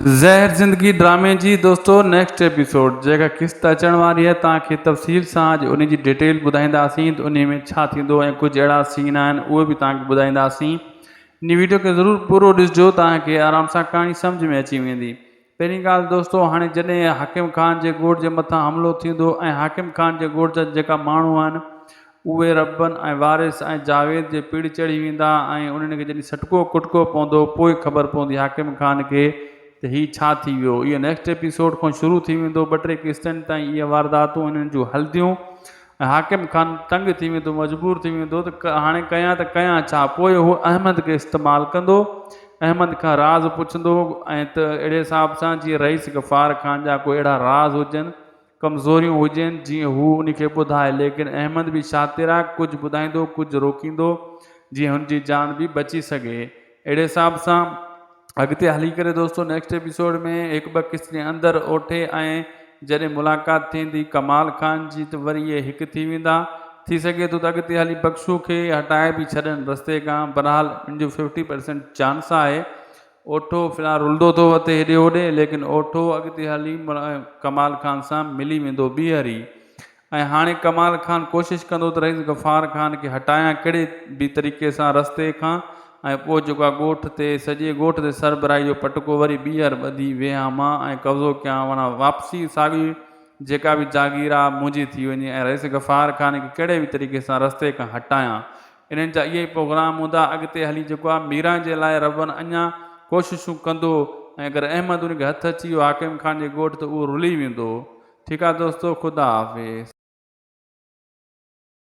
ज़हर ज़िंदगी ड्रामे जी दोस्तों नेक्स्ट एपिसोड जेका किस्त अचण वारी है तव्हांखे तफ़सील सां अॼु उन जी डिटेल ॿुधाईंदासीं त उन में छा थींदो ऐं कुझु अहिड़ा सीन आहिनि उहे बि तव्हांखे ॿुधाईंदासीं। इन वीडियो खे ज़रूरु पूरो ॾिसिजो, तव्हांखे आराम सां कहाणी सम्झ में अची वेंदी। पहिरीं ॻाल्हि दोस्तों, हाणे जॾहिं हाकिम ख़ान जे ॻोठ जे मथां हमिलो थींदो ऐं हाकिम ख़ान जे ॻोठ जा जेका माण्हू आहिनि उहे रबन ऐं वारिस ऐं जावेद जे पीड़ चढ़ी वेंदा ऐं उन्हनि खे जॾहिं सटको कुटको पवंदो पोइ ख़बर पवंदी हाकिम ख़ान खे त हीउ छा थी वियो। इहो नेक्स्ट एपिसोड खां शुरू थी वेंदो, ॿ टे किस्तनि ताईं इहे वारदातूं इन्हनि जूं हलंदियूं ऐं हाकिम ख़ान तंग थी वेंदो, मजबूर थी वेंदो त हाणे कयां त कयां छा। पोइ उहो अहमद खे इस्तेमालु कंदो, अहमद खां राज़ पुछंदो ऐं त अहिड़े हिसाब सां जीअं रईस गफ़ार ख़ान जा कोई अहिड़ा राज़ हुजनि, कमज़ोरियूं हुजनि जीअं हू उनखे ॿुधाए। लेकिन अहमद बि शातिर आहे, कुझु ॿुधाईंदो कुझु रोकींदो जीअं हुनजी जान बि बची सघे। अहिड़े हिसाब सां अॻिते हली करे दोस्तों नेक्स्ट एपिसोड में हिकु ॿ किस्ती अंदरि ओठे ऐं जॾहिं मुलाक़ात थींदी कमाल ख़ान जी त वरी इहे हिकु थी वेंदा। थी सघे थो त अॻिते हली बख्शू खे हटाए बि छॾनि रस्ते खां। बहरहाल मुंहिंजो 50% चांस आहे। ओठो फ़िलहाल रुलंदो थो वते हेॾे होॾे, लेकिन ओठो अॻिते हली कमाल ख़ान सां मिली वेंदो ॿीहर ई। ऐं हाणे कमाल ख़ान कोशिशि कंदो त रईस गफ़ार ख़ान खे हटायां कहिड़े बि तरीक़े सां रस्ते खां, ऐं पोइ जेको आहे ॻोठ ते सॼे ॻोठ ते सरबराही जो पटको वरी ॿीहर ॿधी वेहां मां ऐं कब्ज़ो कयां, माना वापसी साॻी जेका बि जागीर आहे मुंहिंजी थी वञे ऐं रईस गफ़ार ख़ान खे कहिड़े बि तरीक़े सां रस्ते खां हटायां। इन्हनि जा इहे ई प्रोग्राम हूंदा। अॻिते हली जेको आहे मीरा जे लाइ रबन अञा कोशिशूं कंदो ऐं अगरि अहमद उनखे हथु अची वियो हाकिम ख़ान जे ॻोठ त उहो रुली वेंदो। ठीकु आहे दोस्तों, ख़ुदा हाफ़िज़।